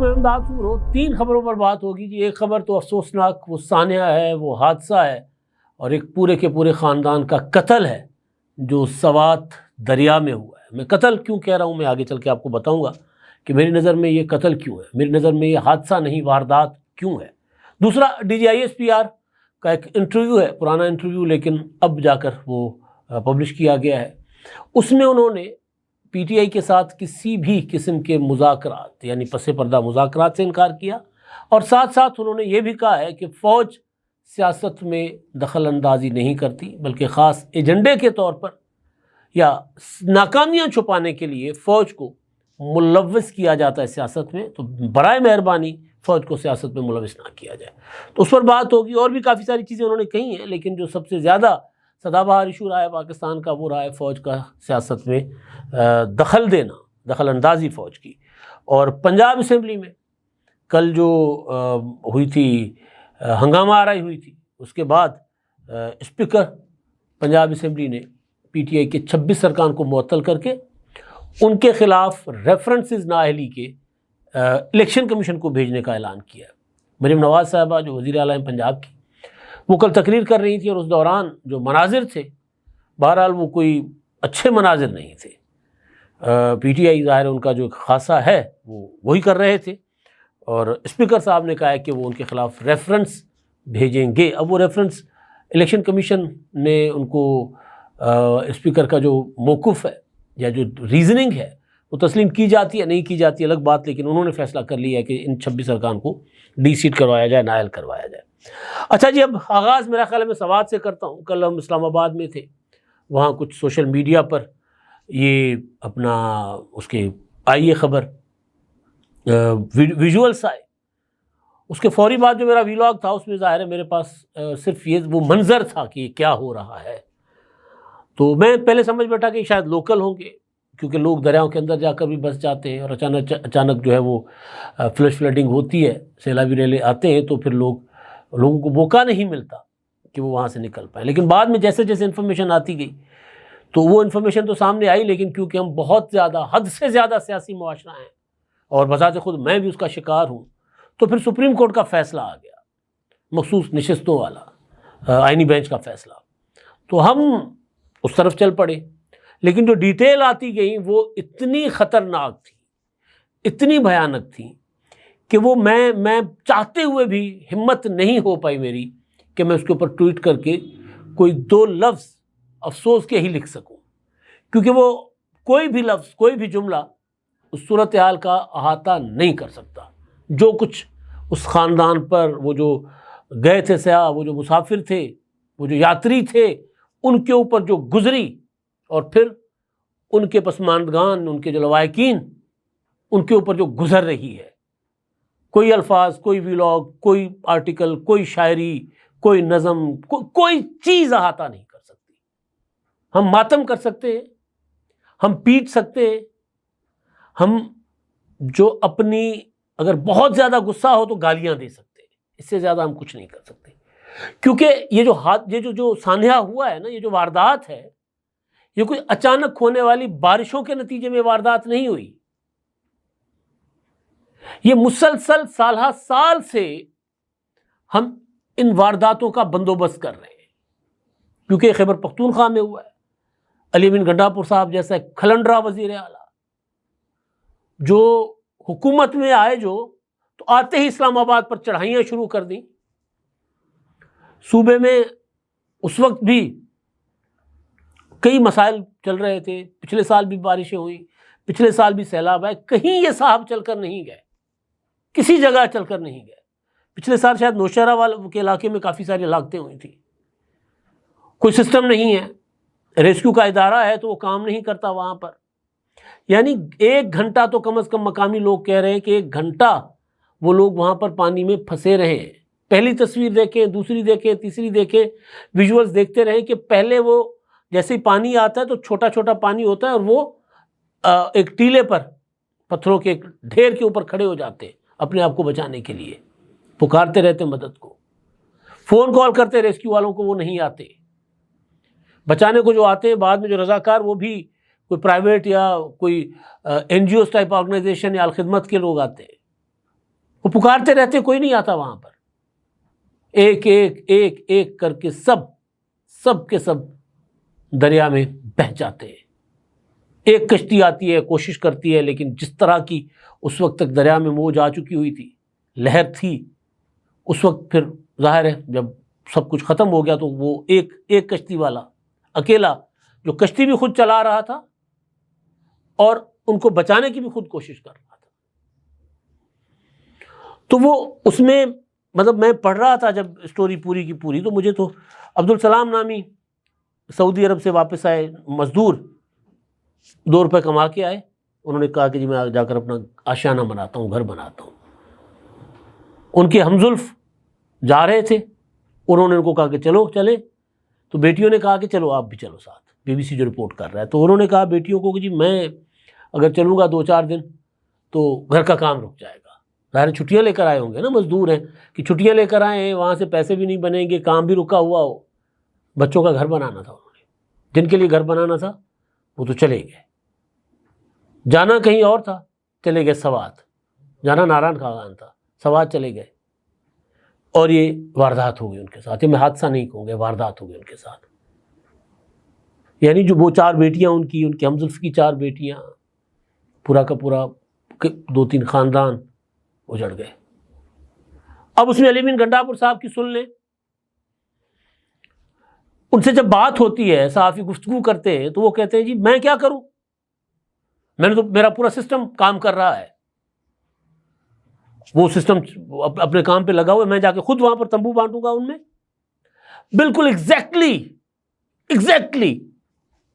علیکم احمدآباد سورو 3 خبروں پر بات ہوگی جی. ایک خبر تو افسوسناک وہ سانحہ ہے، وہ حادثہ ہے، اور ایک پورے کے پورے خاندان کا قتل ہے جو سوات دریا میں ہوا ہے. میں قتل کیوں کہہ رہا ہوں میں آگے چل کے آپ کو بتاؤں گا کہ میری نظر میں یہ قتل کیوں ہے، میری نظر میں یہ حادثہ نہیں واردات کیوں ہے. دوسرا DGISPR کا ایک انٹرویو ہے، پرانا انٹرویو لیکن اب جا کر وہ پبلش کیا گیا ہے. اس میں انہوں نے PTI کے ساتھ کسی بھی قسم کے مذاکرات یعنی پس پردہ مذاکرات سے انکار کیا، اور ساتھ ساتھ انہوں نے یہ بھی کہا ہے کہ فوج سیاست میں دخل اندازی نہیں کرتی، بلکہ خاص ایجنڈے کے طور پر یا ناکامیاں چھپانے کے لیے فوج کو ملوث کیا جاتا ہے سیاست میں، تو برائے مہربانی فوج کو سیاست میں ملوث نہ کیا جائے. تو اس پر بات ہوگی. اور بھی کافی ساری چیزیں انہوں نے کہی ہیں، لیکن جو سب سے زیادہ سدا بہار ایشو رہا ہے پاکستان کا وہ رہا ہے فوج کا سیاست میں دخل دینا، دخل اندازی فوج کی. اور پنجاب اسمبلی میں کل جو ہوئی تھی ہنگامہ آرائی ہوئی تھی، اس کے بعد اسپیکر پنجاب اسمبلی نے PTI کے 26 ارکان کو معطل کر کے ان کے خلاف ریفرنسز نااہلی کے الیکشن کمیشن کو بھیجنے کا اعلان کیا. مریم نواز صاحبہ جو وزیر اعلیٰ ہیں پنجاب کی، وہ کل تقریر کر رہی تھی، اور اس دوران جو مناظر تھے بہرحال وہ کوئی اچھے مناظر نہیں تھے. PTI ظاہر ان کا جو خاصہ ہے وہ وہی کر رہے تھے، اور اسپیکر صاحب نے کہا ہے کہ وہ ان کے خلاف ریفرنس بھیجیں گے. اب وہ ریفرنس الیکشن کمیشن نے ان کو اسپیکر کا جو موقف ہے یا جو ریزننگ ہے وہ تسلیم کی جاتی ہے نہیں کی جاتی الگ بات، لیکن انہوں نے فیصلہ کر لیا ہے کہ ان 26 ارکان کو ڈی سیٹ کروایا جائے، نائل کروایا جائے. اچھا جی، اب آغاز میرا خیال ہے میں سوات سے کرتا ہوں. کل ہم اسلام آباد میں تھے، وہاں کچھ سوشل میڈیا پر یہ اپنا اس کے آئی خبر ویژولس آئے. اس کے فوری بعد جو میرا ویلاگ تھا اس میں ظاہر ہے میرے پاس صرف یہ وہ منظر تھا کہ یہ کیا ہو رہا ہے. تو میں پہلے سمجھ بیٹھا کہ شاید لوکل ہوں گے، کیونکہ لوگ دریاؤں کے اندر جا کر بھی بس جاتے ہیں، اور اچانک جو ہے وہ فلڈنگ ہوتی ہے، سیلابی ریلے آتے ہیں، تو پھر لوگوں کو موقع نہیں ملتا کہ وہ وہاں سے نکل پائیں. لیکن بعد میں جیسے جیسے انفارمیشن آتی گئی تو وہ انفارمیشن تو سامنے آئی، لیکن کیونکہ ہم بہت زیادہ حد سے زیادہ سیاسی معاشرہ ہیں اور بذات خود میں بھی اس کا شکار ہوں، تو پھر سپریم کورٹ کا فیصلہ آ گیا، مخصوص نشستوں والا آئینی بینچ کا فیصلہ. تو ہم اس طرف چل پڑے، لیکن جو ڈیٹیل آتی گئی وہ اتنی خطرناک تھی، اتنی بھیانک تھی کہ وہ میں چاہتے ہوئے بھی ہمت نہیں ہو پائی میری کہ میں اس کے اوپر ٹویٹ کر کے کوئی 2 لفظ افسوس کے ہی لکھ سکوں، کیونکہ وہ کوئی بھی لفظ، کوئی بھی جملہ اس صورتحال کا احاطہ نہیں کر سکتا. جو کچھ اس خاندان پر، وہ جو گئے تھے سیاح، وہ جو مسافر تھے، وہ جو یاتری تھے، ان کے اوپر جو گزری، اور پھر ان کے پسماندگان، ان کے جو لواحقین، ان کے اوپر جو گزر رہی ہے، کوئی الفاظ، کوئی ویلاگ، کوئی آرٹیکل، کوئی شاعری، کوئی نظم، کوئی چیز احاطہ نہیں کر سکتی. ہم ماتم کر سکتے ہیں، ہم پیٹ سکتے ہیں، ہم جو اپنی اگر بہت زیادہ غصہ ہو تو گالیاں دے سکتے ہیں، اس سے زیادہ ہم کچھ نہیں کر سکتے. کیونکہ یہ جو سانحہ ہوا ہے نا، یہ جو واردات ہے، یہ کوئی اچانک ہونے والی بارشوں کے نتیجے میں واردات نہیں ہوئی. یہ مسلسل سالہ سال سے ہم ان وارداتوں کا بندوبست کر رہے ہیں. کیونکہ خیبر پختونخوا میں ہوا ہے، علی امین گنڈاپور صاحب جیسا ایک کھلنڈرا وزیر اعلیٰ جو حکومت میں آئے، تو آتے ہی اسلام آباد پر چڑھائیاں شروع کر دیں. صوبے میں اس وقت بھی کئی مسائل چل رہے تھے، پچھلے سال بھی بارشیں ہوئیں، پچھلے سال بھی سیلاب آئے، کہیں یہ صاحب چل کر نہیں گئے، کسی جگہ چل کر نہیں گئے. پچھلے سال شاید نوشہرہ والے کے علاقے میں کافی ساری ہلاکتیں ہوئی تھیں. کوئی سسٹم نہیں ہے، ریسکیو کا ادارہ ہے تو وہ کام نہیں کرتا وہاں پر. یعنی 1 گھنٹہ تو کم از کم مقامی لوگ کہہ رہے ہیں کہ 1 گھنٹہ وہ لوگ وہاں پر پانی میں پھنسے رہے ہیں. پہلی تصویر دیکھیں، دوسری دیکھیں، تیسری دیکھیں، ویژولز دیکھتے رہیں کہ پہلے وہ جیسے ہی پانی آتا ہے تو چھوٹا چھوٹا پانی ہوتا ہے، اور وہ ایک ٹیلے پر، پتھروں کے ایک ڈھیر کے اوپر کھڑے ہو جاتے ہیں اپنے آپ کو بچانے کے لیے، پکارتے رہتے مدد کو، فون کال کرتے ریسکیو والوں کو، وہ نہیں آتے. بچانے کو جو آتے ہیں بعد میں جو رضاکار، وہ بھی کوئی پرائیویٹ یا کوئی NGOs ٹائپ آرگنائزیشن یا الخدمت کے لوگ آتے ہیں. وہ پکارتے رہتے، کوئی نہیں آتا وہاں پر، ایک ایک ایک ایک کر کے سب کے سب دریا میں بہہ جاتے ہیں۔ ایک کشتی آتی ہے، کوشش کرتی ہے، لیکن جس طرح کی اس وقت تک دریا میں موج آ چکی ہوئی تھی، لہر تھی، اس وقت پھر ظاہر ہے جب سب کچھ ختم ہو گیا تو وہ ایک کشتی والا اکیلا، جو کشتی بھی خود چلا رہا تھا اور ان کو بچانے کی بھی خود کوشش کر رہا تھا، تو وہ اس میں مطلب میں پڑھ رہا تھا جب اسٹوری پوری کی پوری، تو مجھے تو عبدالسلام نامی سعودی عرب سے واپس آئے مزدور، 2 روپے کما کے آئے، انہوں نے کہا کہ جی میں جا کر اپنا آشیانہ بناتا ہوں، گھر بناتا ہوں۔ ان کے ہمزلف جا رہے تھے، انہوں نے ان کو کہا کہ چلو چلے، تو بیٹیوں نے کہا کہ چلو آپ بھی چلو ساتھ، بی بی سی جو رپورٹ کر رہا ہے، تو انہوں نے کہا بیٹیوں کو کہ جی میں اگر چلوں گا 2-4 دن تو گھر کا کام رک جائے گا، ظاہر چھٹیاں لے کر آئے ہوں گے نا، مزدور ہیں کہ چھٹیاں لے کر آئے ہیں، وہاں سے پیسے بھی نہیں بنیں گے، کام بھی رکا ہوا ہو، بچوں کا گھر بنانا تھا، انہوں نے جن کے لیے گھر بنانا تھا وہ تو چلے گئے، جانا کہیں اور تھا، چلے گئے سوات، جانا ناران خاقان تھا، سوات چلے گئے، اور یہ واردات ہو گئی ان کے ساتھ، یہ میں حادثہ نہیں کہوں گا، واردات ہو گئی ان کے ساتھ، یعنی جو وہ 4 بیٹیاں ان کے ہمزلف کی 4 بیٹیاں، پورا کا پورا 2-3 خاندان اجڑ گئے۔ اب اس میں علی بن گنڈا پور صاحب کی سن لیں، ان سے جب بات ہوتی ہے، صحافی گفتگو کرتے ہیں، تو وہ کہتے ہیں جی میں کیا کروں، میں نے تو میرا پورا سسٹم کام کر رہا ہے، وہ سسٹم اپنے کام پہ لگا ہوا ہے، میں جا کے خود وہاں پر تمبو بانٹوں گا ان میں۔ بالکل ایگزیکٹلی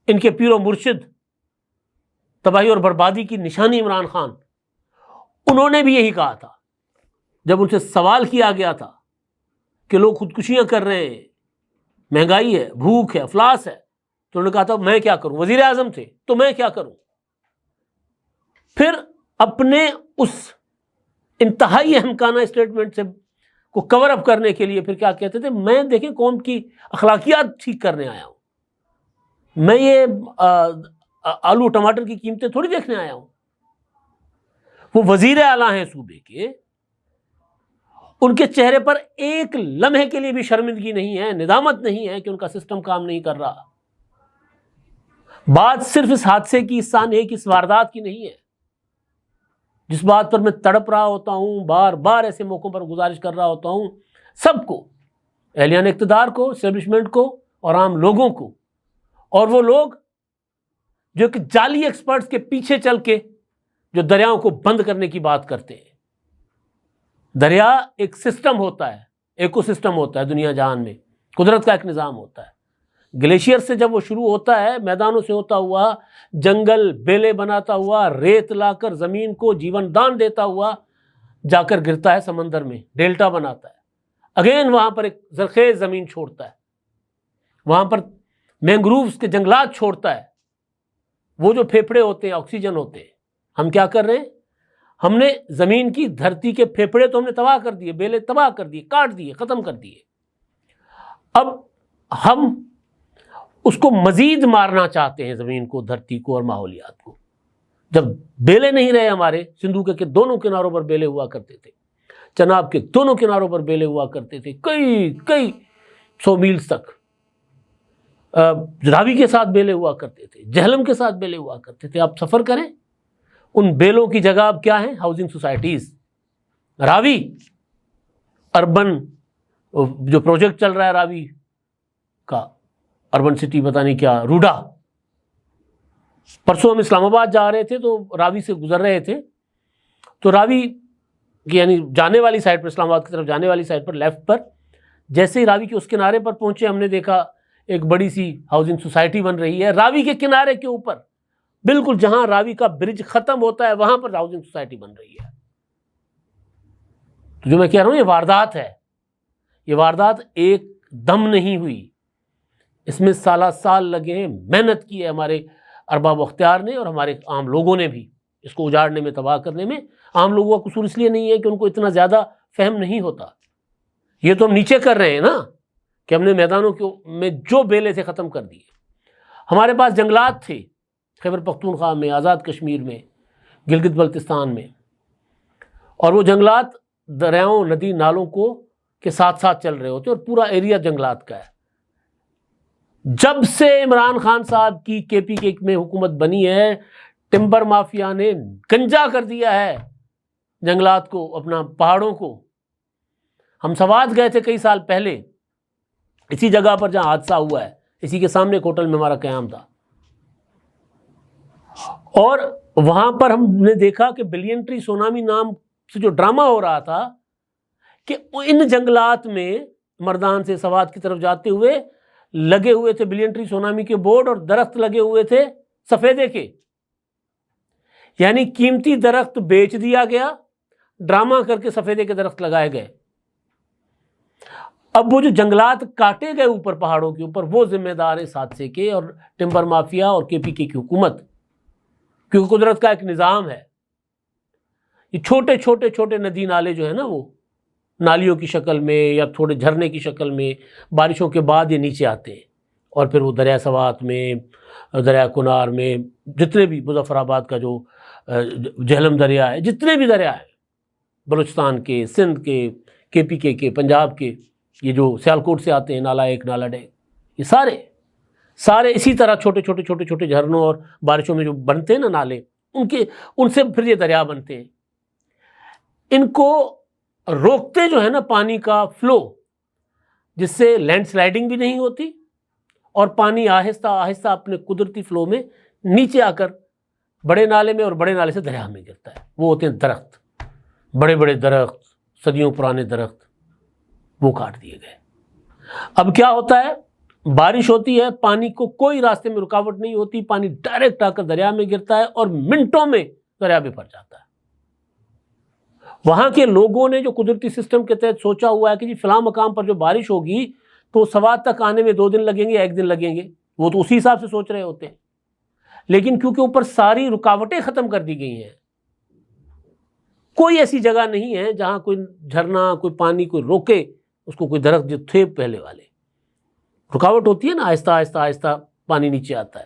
ان کے پیر و مرشد، تباہی اور بربادی کی نشانی عمران خان، انہوں نے بھی یہی کہا تھا جب ان سے سوال کیا گیا تھا کہ لوگ خودکشیاں کر رہے ہیں، مہنگائی ہے، بھوک ہے، افلاس ہے، تو انہوں نے کہا تھا میں کیا کروں، وزیر اعظم تھے تو میں کیا کروں۔ پھر اپنے اس انتہائی احمقانہ اسٹیٹمنٹ سے کو کور اپ کرنے کے لیے پھر کیا کہتے تھے، میں دیکھیں قوم کی اخلاقیات ٹھیک کرنے آیا ہوں، میں یہ آلو ٹماٹر کی قیمتیں تھوڑی دیکھنے آیا ہوں۔ وہ وزیر اعلیٰ ہیں صوبے کے، ان کے چہرے پر ایک لمحے کے لیے بھی شرمندگی نہیں ہے، ندامت نہیں ہے کہ ان کا سسٹم کام نہیں کر رہا۔ بات صرف اس حادثے کی، اس سانحے کی، اس واردات کی نہیں ہے، جس بات پر میں تڑپ رہا ہوتا ہوں، بار بار ایسے موقعوں پر گزارش کر رہا ہوتا ہوں، سب کو، اہلیان اقتدار کو، اسٹیبلشمنٹ کو اور عام لوگوں کو، اور وہ لوگ جو کہ جعلی ایکسپرٹس کے پیچھے چل کے جو دریاؤں کو بند کرنے کی بات کرتے ہیں۔ دریا ایک سسٹم ہوتا ہے، ایکو سسٹم ہوتا ہے دنیا جہان میں، قدرت کا ایک نظام ہوتا ہے۔ گلیشیئر سے جب وہ شروع ہوتا ہے، میدانوں سے ہوتا ہوا، جنگل بیلے بناتا ہوا، ریت لا کر زمین کو جیون دان دیتا ہوا، جا کر گرتا ہے سمندر میں، ڈیلٹا بناتا ہے، اگین وہاں پر ایک زرخیز زمین چھوڑتا ہے، وہاں پر مینگرووز کے جنگلات چھوڑتا ہے، وہ جو پھیپھڑے ہوتے ہیں، آکسیجن ہوتے ہیں۔ ہم کیا کر رہے ہیں، ہم نے زمین کی دھرتی کے پھیپھڑے تو ہم نے تباہ کر دیے، بیلے تباہ کر دیے، کاٹ دیے، ختم کر دیے۔ اب ہم اس کو مزید مارنا چاہتے ہیں، زمین کو، دھرتی کو اور ماحولیات کو۔ جب بیلے نہیں رہے ہمارے، سندھو کے دونوں کناروں پر بیلے ہوا کرتے تھے، چناب کے دونوں کناروں پر بیلے ہوا کرتے تھے، کئی 100 میلز تک، راوی کے ساتھ بیلے ہوا کرتے تھے، جہلم کے ساتھ بیلے ہوا کرتے تھے۔ آپ سفر کریں، ان بیلوں کی جگہ اب کیا ہیں، ہاؤسنگ سوسائٹیز۔ راوی اربن جو پروجیکٹ چل رہا ہے راوی کا، اربن سٹی پتہ نہیں کیا، روڈا۔ پرسوں ہم اسلام آباد جا رہے تھے تو راوی سے گزر رہے تھے، تو راوی یعنی جانے والی سائڈ پر، اسلام آباد کی طرف جانے والی سائڈ پر لیفٹ پر، جیسے ہی راوی کے اس کنارے پر پہنچے، ہم نے دیکھا ایک بڑی سی ہاؤسنگ سوسائٹی بن رہی ہے راوی کے کنارے کے اوپر، بالکل جہاں راوی کا برج ختم ہوتا ہے وہاں پر ہاؤسنگ سوسائٹی بن رہی ہے۔ تو جو میں کہہ رہا ہوں، یہ واردات ہے، یہ واردات ایک دم نہیں ہوئی، اس میں سالہ سال لگے ہیں، محنت کی ہے ہمارے ارباب و اختیار نے اور ہمارے عام لوگوں نے بھی، اس کو اجاڑنے میں، تباہ کرنے میں۔ عام لوگوں کا قصور اس لیے نہیں ہے کہ ان کو اتنا زیادہ فہم نہیں ہوتا، یہ تو ہم نیچے کر رہے ہیں نا، کہ ہم نے میدانوں میں جو بیلے تھے ختم کر دیے۔ ہمارے پاس جنگلات تھے، خیبر پختونخوا میں، آزاد کشمیر میں، گلگت بلتستان میں، اور وہ جنگلات دریاؤں ندی نالوں کو کے ساتھ ساتھ چل رہے ہوتے ہیں اور پورا ایریا جنگلات کا ہے. جب سے عمران خان صاحب کی کے پی کے میں حکومت بنی ہے ٹمبر مافیا نے گنجا کر دیا ہے جنگلات کو, اپنا پہاڑوں کو. ہم سوات گئے تھے کئی سال پہلے اسی جگہ پر جہاں حادثہ ہوا ہے, اسی کے سامنے ایک ہوٹل میں ہمارا قیام تھا, اور وہاں پر ہم نے دیکھا کہ بلین ٹری سونامی نام سے جو ڈرامہ ہو رہا تھا کہ ان جنگلات میں مردان سے سوات کی طرف جاتے ہوئے لگے ہوئے تھے بلین ٹری سونامی کے بورڈ, اور درخت لگے ہوئے تھے سفیدے کے, یعنی قیمتی درخت بیچ دیا گیا, ڈرامہ کر کے سفیدے کے درخت لگائے گئے. اب وہ جو جنگلات کاٹے گئے اوپر پہاڑوں کے اوپر, وہ ذمہ دار ہیں اس حادثے کے اور ٹمبر مافیا اور کے پی کے کی حکومت, کیونکہ قدرت کا ایک نظام ہے. یہ چھوٹے چھوٹے چھوٹے ندی نالے جو ہیں نا, وہ نالیوں کی شکل میں یا تھوڑے جھرنے کی شکل میں بارشوں کے بعد یہ نیچے آتے ہیں, اور پھر وہ دریا سوات میں, دریا کنار میں, جتنے بھی مظفر آباد کا جو جہلم دریا ہے, جتنے بھی دریا ہیں بلوچستان کے, سندھ کے پی کے پنجاب کے, یہ جو سیالکوٹ سے آتے ہیں, نالا ایک نالا ڈے, یہ سارے اسی طرح چھوٹے چھوٹے چھوٹے چھوٹے جھرنوں اور بارشوں میں جو بنتے ہیں نا نالے, ان سے پھر یہ دریا بنتے ہیں. ان کو روکتے جو ہے نا پانی کا فلو, جس سے لینڈ سلائیڈنگ بھی نہیں ہوتی اور پانی آہستہ آہستہ اپنے قدرتی فلو میں نیچے آ کر بڑے نالے میں اور بڑے نالے سے دریا میں گرتا ہے. وہ ہوتے ہیں درخت, بڑے بڑے درخت, صدیوں پرانے درخت, وہ کاٹ دیے گئے. اب کیا ہوتا ہے, بارش ہوتی ہے, پانی کو کوئی راستے میں رکاوٹ نہیں ہوتی, پانی ڈائریکٹ آ کر دریا میں گرتا ہے اور منٹوں میں دریا میں بھر جاتا ہے. وہاں کے لوگوں نے جو قدرتی سسٹم کے تحت سوچا ہوا ہے کہ جی فلاں مقام پر جو بارش ہوگی تو سوات تک آنے میں 2 دن لگیں گے یا 1 دن لگیں گے, وہ تو اسی حساب سے سوچ رہے ہوتے ہیں. لیکن کیونکہ اوپر ساری رکاوٹیں ختم کر دی گئی ہیں, کوئی ایسی جگہ نہیں ہے جہاں کوئی جھرنا, کوئی پانی کوئی روکے اس کو, کوئی درخت جو تھے پہلے والے. رکاوٹ ہوتی ہے نا, آہستہ آہستہ آہستہ پانی نیچے آتا ہے.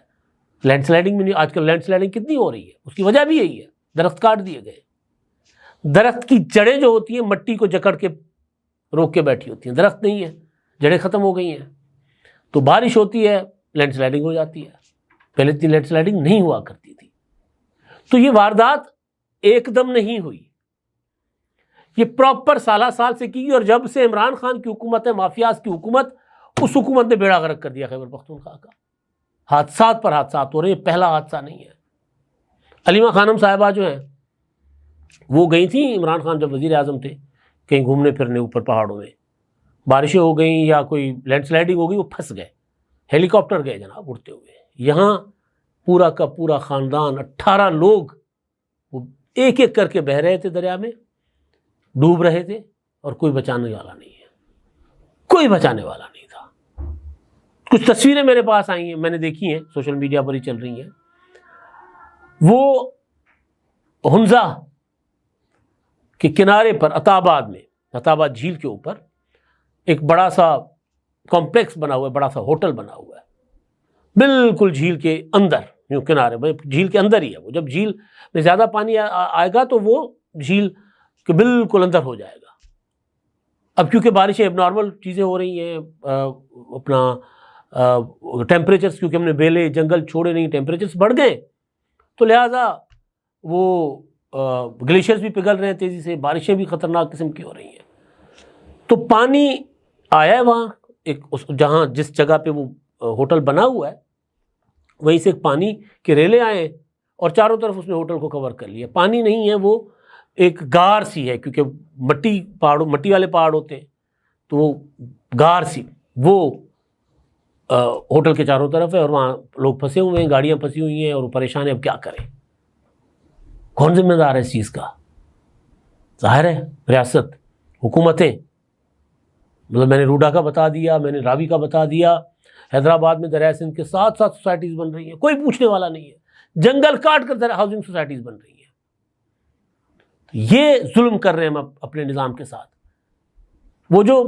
لینڈ سلائیڈنگ میں نہیں, آج کل لینڈ سلائیڈنگ کتنی ہو رہی ہے, اس کی وجہ بھی یہی ہے, درخت کاٹ دیے گئے. درخت کی جڑیں جو ہوتی ہیں مٹی کو جکڑ کے روک کے بیٹھی ہوتی ہیں, درخت نہیں ہے, جڑیں ختم ہو گئی ہیں, تو بارش ہوتی ہے لینڈ سلائیڈنگ ہو جاتی ہے. پہلے اتنی لینڈ سلائیڈنگ نہیں ہوا کرتی تھی. تو یہ واردات ایک دم نہیں ہوئی, یہ پراپر سالہ سال سے کی گئی. اور جب سے عمران خان کی حکومت ہے, مافیاز کی حکومت, اس حکومت نے بیڑا غرق کر دیا خیبر پختونخوا کا. حادثات پر حادثات ہو رہے ہیں, پہلا حادثہ نہیں ہے. علیمہ خانم صاحبہ جو ہیں وہ گئی تھیں عمران خان جب وزیر اعظم تھے کہیں گھومنے پھرنے اوپر پہاڑوں میں, بارشیں ہو گئیں یا کوئی لینڈ سلائیڈنگ ہو گئی, وہ پھنس گئے, ہیلی کاپٹر گئے جناب اڑتے ہوئے. یہاں پورا کا پورا خاندان 18 لوگ وہ ایک ایک کر کے بہہ رہے تھے دریا میں, ڈوب رہے تھے, اور کوئی بچانے والا نہیں ہے, کوئی بچانے والا نہیں تھا. کچھ تصویریں میرے پاس آئی ہیں, میں نے دیکھی ہیں, سوشل میڈیا پر ہی چل رہی ہیں. وہ ہنزا کے کنارے پر عطا آباد میں, عطا آباد جھیل کے اوپر ایک بڑا سا کمپلیکس بنا ہوا ہے, بڑا سا ہوٹل بنا ہوا ہے, بالکل جھیل کے اندر, یوں کنارے, جھیل کے اندر ہی ہے وہ. جب جھیل میں زیادہ پانی آئے گا تو وہ جھیل کے بالکل اندر ہو جائے گا. اب کیونکہ بارشیں اب نارمل چیزیں ہو رہی ہیں, اپنا ٹیمپریچرز کیونکہ ہم نے بیلے جنگل چھوڑے نہیں, ٹیمپریچرز بڑھ گئے, تو لہٰذا وہ گلیشیئرز بھی پگھل رہے ہیں تیزی سے, بارشیں بھی خطرناک قسم کی ہو رہی ہیں. تو پانی آیا ہے وہاں, ایک جہاں جس جگہ پہ وہ ہوٹل بنا ہوا ہے وہیں سے ایک پانی کے ریلے آئے ہیں اور چاروں طرف اس نے ہوٹل کو کور کر لیا. پانی نہیں ہے, وہ ایک غار سی ہے, کیونکہ مٹی والے پہاڑ ہوتے ہیں, تو وہ غار سی وہ ہوٹل کے چاروں طرف ہے, اور وہاں لوگ پھنسے ہوئے ہیں, گاڑیاں پھنسی ہوئی ہیں, اور وہ پریشان ہیں اب کیا کریں. کون ذمہ دار ہے اس چیز کا؟ ظاہر ہے ریاست, حکومتیں. مطلب میں نے روڈا کا بتا دیا, میں نے راوی کا بتا دیا, حیدرآباد میں دریائے سندھ کے ساتھ سوسائٹیز بن رہی ہیں, کوئی پوچھنے والا نہیں ہے. جنگل کاٹ کر ہاؤسنگ سوسائٹیز بن رہی ہیں. یہ ظلم کر رہے ہیں ہم اپنے نظام کے ساتھ. وہ جو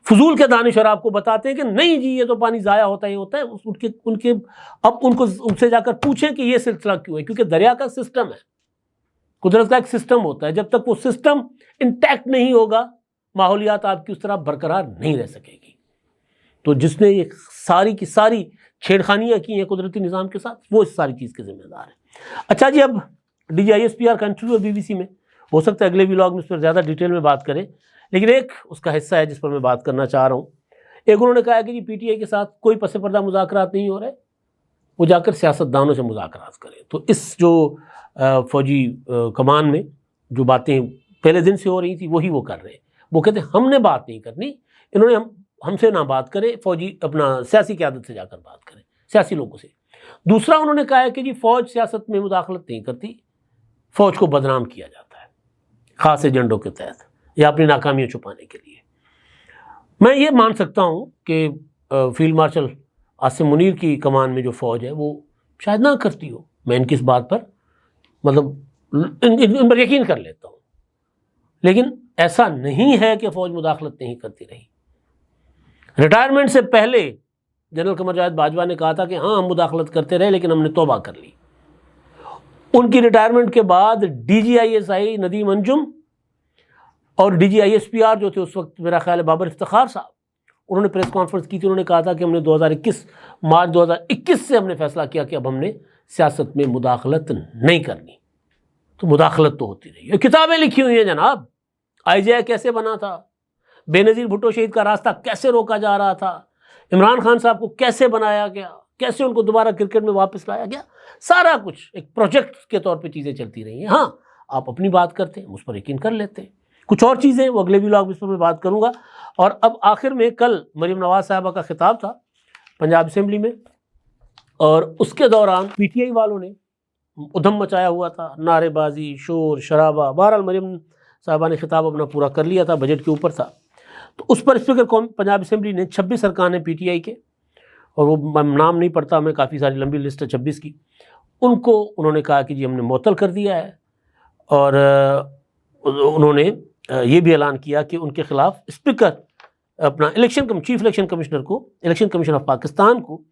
فضول کے دانشور آپ کو بتاتے ہیں کہ نہیں جی یہ تو پانی ضائع ہوتا ہی ہوتا ہے, اب ان کو ان سے جا کر پوچھیں کہ یہ سلسلہ کیوں ہے, کیونکہ دریا کا سسٹم ہے. قدرت کا ایک سسٹم ہوتا ہے، جب تک وہ سسٹم انٹیکٹ نہیں ہوگا ماحولیات آپ کی اس طرح برقرار نہیں رہ سکے گی۔ تو جس نے یہ ساری کی ساری چھیڑخانیاں کی ہیں قدرتی نظام کے ساتھ، وہ اس ساری چیز کے ذمہ دار ہے۔ اچھا جی، اب DGISPR کنٹری اور BBC میں ہو سکتا ہے اگلے ولاگ میں اس پر زیادہ ڈیٹیل میں بات کریں، لیکن ایک اس کا حصہ ہے جس پر میں بات کرنا چاہ رہا ہوں۔ ایک انہوں نے کہا ہے کہ جی PTI کے ساتھ کوئی پس پردہ مذاکرات نہیں ہو رہے، وہ جا کر سیاستدانوں سے مذاکرات کریں۔ تو اس جو فوجی کمان میں جو باتیں پہلے دن سے ہو رہی تھی وہی وہ کر رہے ہیں۔ وہ کہتے ہیں ہم نے بات نہیں کرنی، انہوں نے ہم سے نہ بات کرے، فوجی اپنا سیاسی قیادت سے جا کر بات کریں، سیاسی لوگوں سے۔ دوسرا انہوں نے کہا ہے کہ جی فوج سیاست میں مداخلت نہیں کرتی، فوج کو بدنام کیا جاتا ہے خاص ایجنڈوں کے تحت یا اپنی ناکامیاں چھپانے کے لیے۔ میں یہ مان سکتا ہوں کہ فیلڈ مارشل عاصم منیر کی کمان میں جو فوج ہے وہ شاید نہ کرتی ہو، میں ان کی اس بات پر مطلب ان پر یقین کر لیتا ہوں، لیکن ایسا نہیں ہے کہ فوج مداخلت نہیں کرتی رہی۔ ریٹائرمنٹ سے پہلے جنرل قمر جاوید باجوہ نے کہا تھا کہ ہاں ہم مداخلت کرتے رہے لیکن ہم نے توبہ کر لی۔ ان کی ریٹائرمنٹ کے بعد DGISI ندیم انجم اور DGISPR جو تھے اس وقت میرا خیال ہے بابر افتخار صاحب، انہوں نے پریس کانفرنس کی تھی، انہوں نے کہا تھا کہ ہم نے مارچ 2021 سے ہم نے فیصلہ کیا کہ اب ہم نے سیاست میں مداخلت نہیں کرنی۔ تو مداخلت تو ہوتی رہی ہے، کتابیں لکھی ہوئی ہیں جناب، IGI کیسے بنا تھا، بے نظیر بھٹو شہید کا راستہ کیسے روکا جا رہا تھا، عمران خان صاحب کو کیسے بنایا گیا، کیسے ان کو دوبارہ کرکٹ میں واپس لایا گیا، سارا کچھ ایک پروجیکٹ کے طور پہ چیزیں چلتی رہی ہیں۔ ہاں آپ اپنی بات کرتے ہیں، اس پر یقین کر لیتے ہیں، کچھ اور چیزیں وہ اگلے ولاگ اس پر میں بات کروں گا۔ اور اب آخر میں کل مریم نواز صاحبہ کا خطاب تھا پنجاب اسمبلی میں، اور اس کے دوران PTI والوں نے ادھم مچایا ہوا تھا، نعرے بازی، شور شرابہ۔ بہرحال مریم صاحبہ نے خطاب اپنا پورا کر لیا تھا، بجٹ کے اوپر تھا، تو اس پر اسپیکر پنجاب اسمبلی نے 26 ارکان ہیں PTI کے، اور وہ نام نہیں پڑھتا میں، کافی ساری لمبی لسٹ ہے 26 کی، ان کو انہوں نے کہا کہ جی ہم نے معطل کر دیا ہے، اور انہوں نے یہ بھی اعلان کیا کہ ان کے خلاف اسپیکر اپنا چیف الیکشن کمشنر کو، الیکشن کمیشن آف پاکستان کو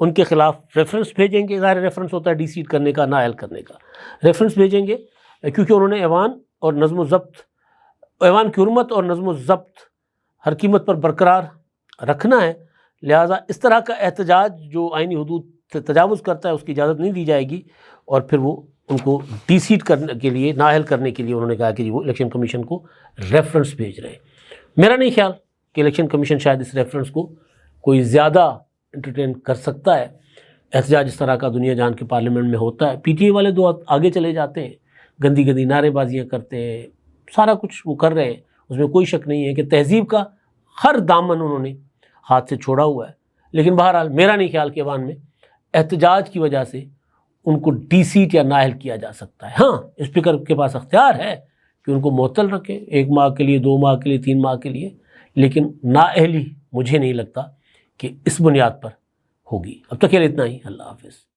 ان کے خلاف ریفرنس بھیجیں گے۔ ظاہر ریفرنس ہوتا ہے ڈی سیٹ کرنے کا، نااہل کرنے کا، ریفرنس بھیجیں گے کیونکہ انہوں نے ایوان کی حرمت اور نظم و ضبط ہر قیمت پر برقرار رکھنا ہے، لہٰذا اس طرح کا احتجاج جو آئینی حدود سے تجاوز کرتا ہے اس کی اجازت نہیں دی جائے گی، اور پھر وہ ان کو ڈی سیٹ کرنے کے لیے، نااہل کرنے کے لیے انہوں نے کہا کہ وہ الیکشن کمیشن کو ریفرنس بھیج رہے ہیں۔ میرا نہیں خیال کہ الیکشن کمیشن شاید اس ریفرنس کو کوئی زیادہ انٹرٹین کر سکتا ہے۔ احتجاج اس طرح کا دنیا جان کے پارلیمنٹ میں ہوتا ہے، PTI والے دو آگے چلے جاتے ہیں، گندی نعرے بازیاں کرتے ہیں، سارا کچھ وہ کر رہے ہیں، اس میں کوئی شک نہیں ہے کہ تہذیب کا ہر دامن انہوں نے ہاتھ سے چھوڑا ہوا ہے۔ لیکن بہرحال میرا نہیں خیال کہ ایوان میں احتجاج کی وجہ سے ان کو ڈی سیٹ یا نااہل کیا جا سکتا ہے۔ ہاں اسپیکر کے پاس اختیار ہے کہ ان کو معطل رکھے 1 ماہ کے لیے، 2 ماہ کے لیے، 3 ماہ کے لیے، لیکن نااہلی مجھے نہیں لگتا کہ اس بنیاد پر ہوگی۔ اب تک کے لیے اتنا ہی، اللہ حافظ۔